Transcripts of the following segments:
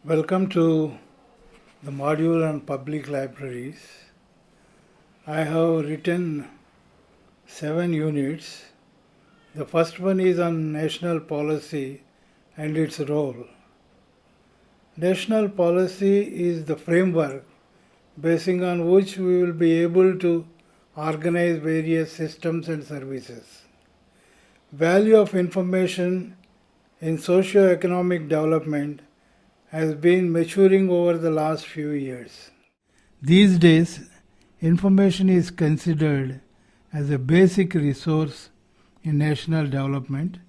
Welcome to the module on public libraries. I have written 7 units. The first one is on national policy and its role. National policy is the framework basing on which we will be able to organize various systems and services. Value of information in socio-economic development has been maturing over the last few years. These days, information is considered as a basic resource in national development,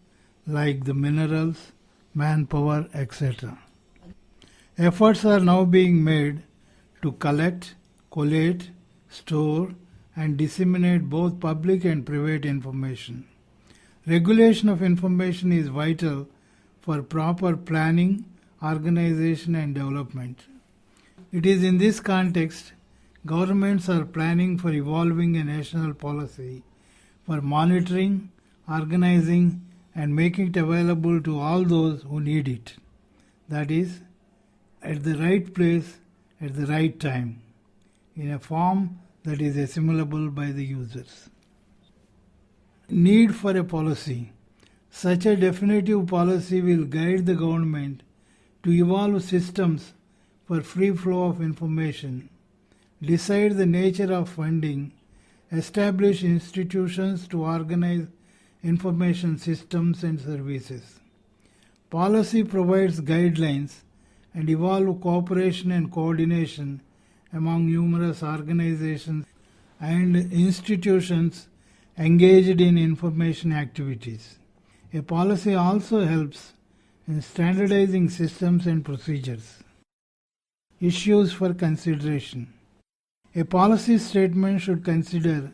like the minerals, manpower, etc. Efforts are now being made to collect, collate, store, and disseminate both public and private information. Regulation of information is vital for proper planning, organization, and development. It is in this context governments are planning for evolving a national policy for monitoring, organizing, and making it available to all those who need it. That is, at the right place, at the right time, in a form that is assimilable by the users. Need for a policy. Such a definitive policy will guide the government to evolve systems for free flow of information, decide the nature of funding, establish institutions to organize information systems and services. Policy provides guidelines and evolve cooperation and coordination among numerous organizations and institutions engaged in information activities. A policy also helps in standardizing systems and procedures. Issues for consideration. A policy statement should consider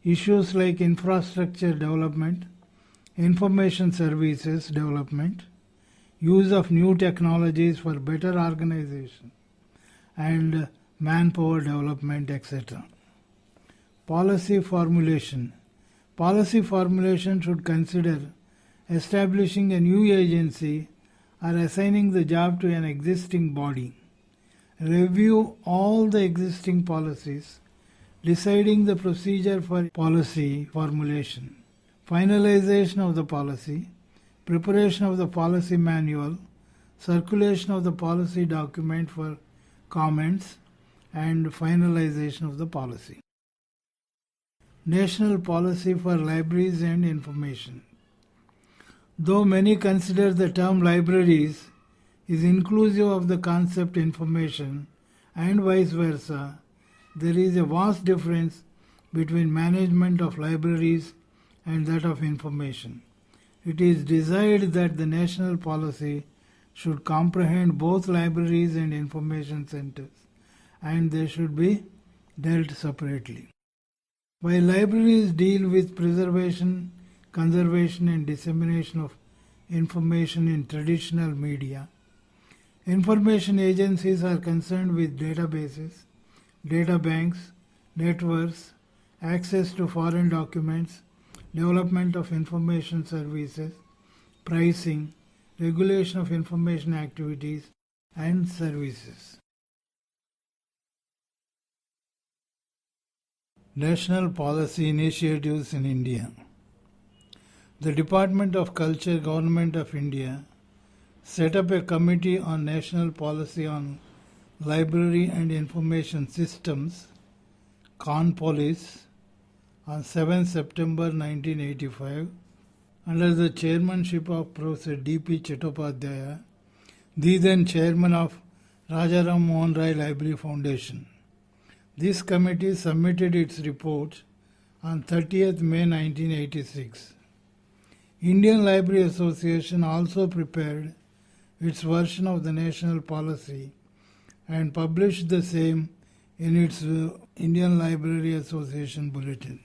issues like infrastructure development, information services development, use of new technologies for better organization, and manpower development, etc. Policy formulation. Policy formulation should consider establishing a new agency or assigning the job to an existing body. Review all the existing policies, deciding the procedure for policy formulation, finalization of the policy, preparation of the policy manual, circulation of the policy document for comments, and finalization of the policy. National policy for libraries and information. Though many consider the term libraries is inclusive of the concept information and vice versa, there is a vast difference between management of libraries and that of information. It is desired that the national policy should comprehend both libraries and information centers, and they should be dealt separately. While libraries deal with preservation, conservation, and dissemination of information in traditional media, information agencies are concerned with databases, data banks, networks, access to foreign documents, development of information services, pricing, regulation of information activities and services. National policy initiatives in India. The Department of Culture, Government of India, set up a committee on national policy on library and information systems, CONPOLIS, on 7 September 1985, under the chairmanship of Professor D.P. Chattopadhyaya, the then chairman of Rajaram Mohan Rai Library Foundation. This committee submitted its report on 30th May 1986. Indian Library Association also prepared its version of the national policy and published the same in its Indian Library Association Bulletin.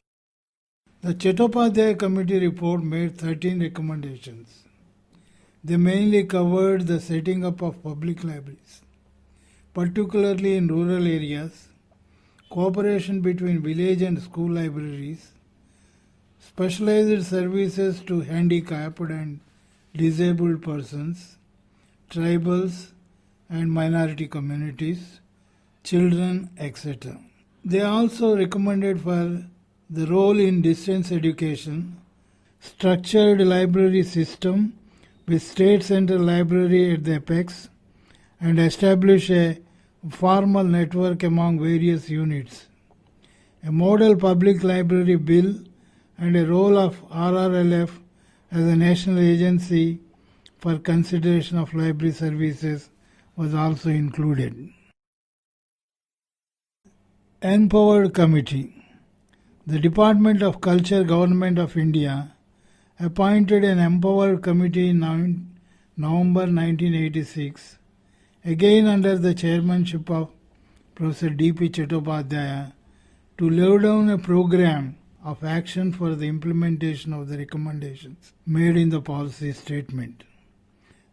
The Chattopadhyaya Committee report made 13 recommendations. They mainly covered the setting up of public libraries, particularly in rural areas, cooperation between village and school libraries, specialized services to handicapped and disabled persons, tribals, and minority communities, children, etc. They also recommended for the role in distance education, structured library system with state central library at the apex, and establish a formal network among various units, a model public library bill, and a role of RRLF as a national agency for consideration of library services was also included. Empowered Committee. The Department of Culture, Government of India appointed an Empowered Committee in November 1986, again under the chairmanship of Professor D.P. Chattopadhyaya, to lay down a program of action for the implementation of the recommendations made in the policy statement.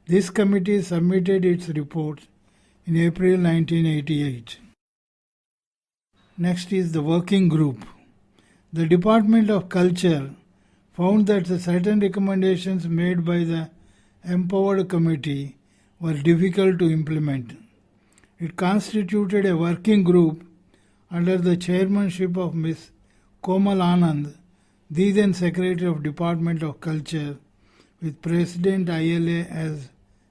This committee submitted its report in April 1988. Next is the working group. The Department of Culture found that the certain recommendations made by the Empowered Committee were difficult to implement. It constituted a working group under the chairmanship of Ms. Komal Anand, the then Secretary of Department of Culture, with President ILA as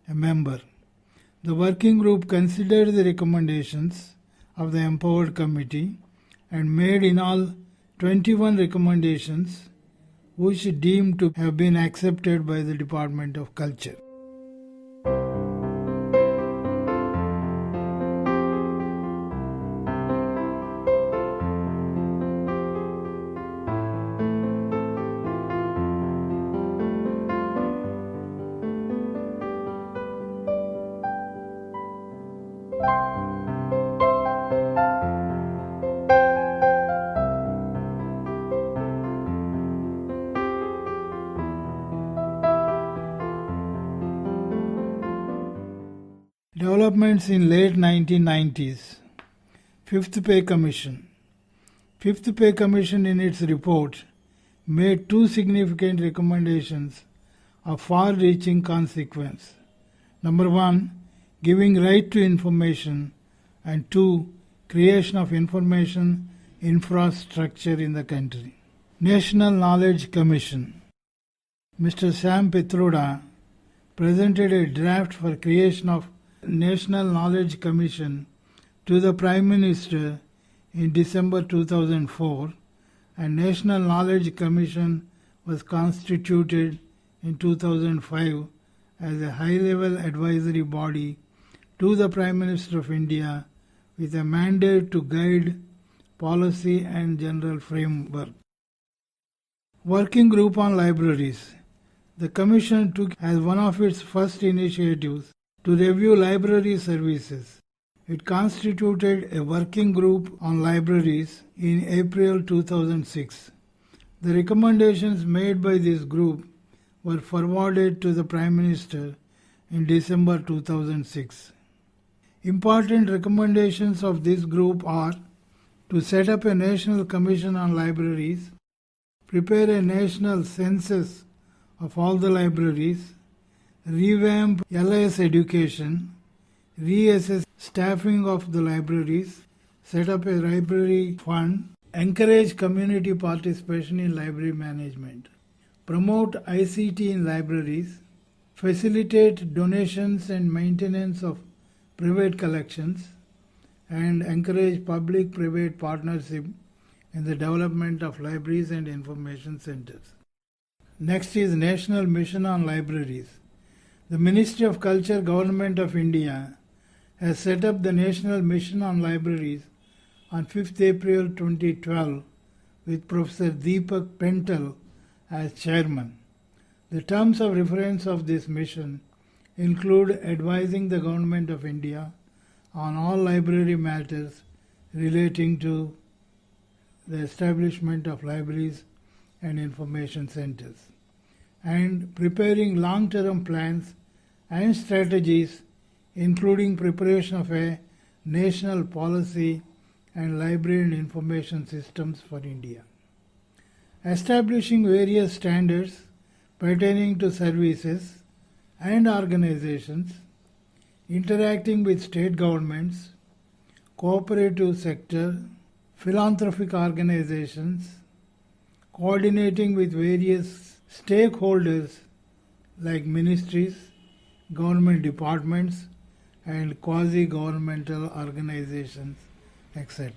a member. The working group considered the recommendations of the Empowered Committee and made in all 21 recommendations which deemed to have been accepted by the Department of Culture. Developments in late 1990s. Fifth Pay Commission. Fifth Pay Commission in its report made two significant recommendations of far-reaching consequence. Number one, giving right to information, and two, creation of information infrastructure in the country. National Knowledge Commission. Mr. Sam Pitroda presented a draft for creation of National Knowledge Commission to the Prime Minister in December 2004, and National Knowledge Commission was constituted in 2005 as a high-level advisory body to the Prime Minister of India with a mandate to guide policy and general framework. Working Group on Libraries. The Commission took as one of its first initiatives to review library services. It constituted a working group on libraries in April 2006. The recommendations made by this group were forwarded to the Prime Minister in December 2006. Important recommendations of this group are to set up a National Commission on Libraries, prepare a national census of all the libraries, revamp LIS education, reassess staffing of the libraries, set up a library fund, encourage community participation in library management, promote ICT in libraries, facilitate donations and maintenance of private collections, and encourage public-private partnership in the development of libraries and information centers. Next is National Mission on Libraries. The Ministry of Culture, Government of India has set up the National Mission on Libraries on 5th April 2012 with Professor Deepak Pental as chairman. The terms of reference of this mission include advising the Government of India on all library matters relating to the establishment of libraries and information centers, and preparing long-term plans and strategies, including preparation of a national policy and library and information systems for India. Establishing various standards pertaining to services and organizations, interacting with state governments, cooperative sector, philanthropic organizations, coordinating with various stakeholders like ministries, government departments, and quasi-governmental organizations, etc.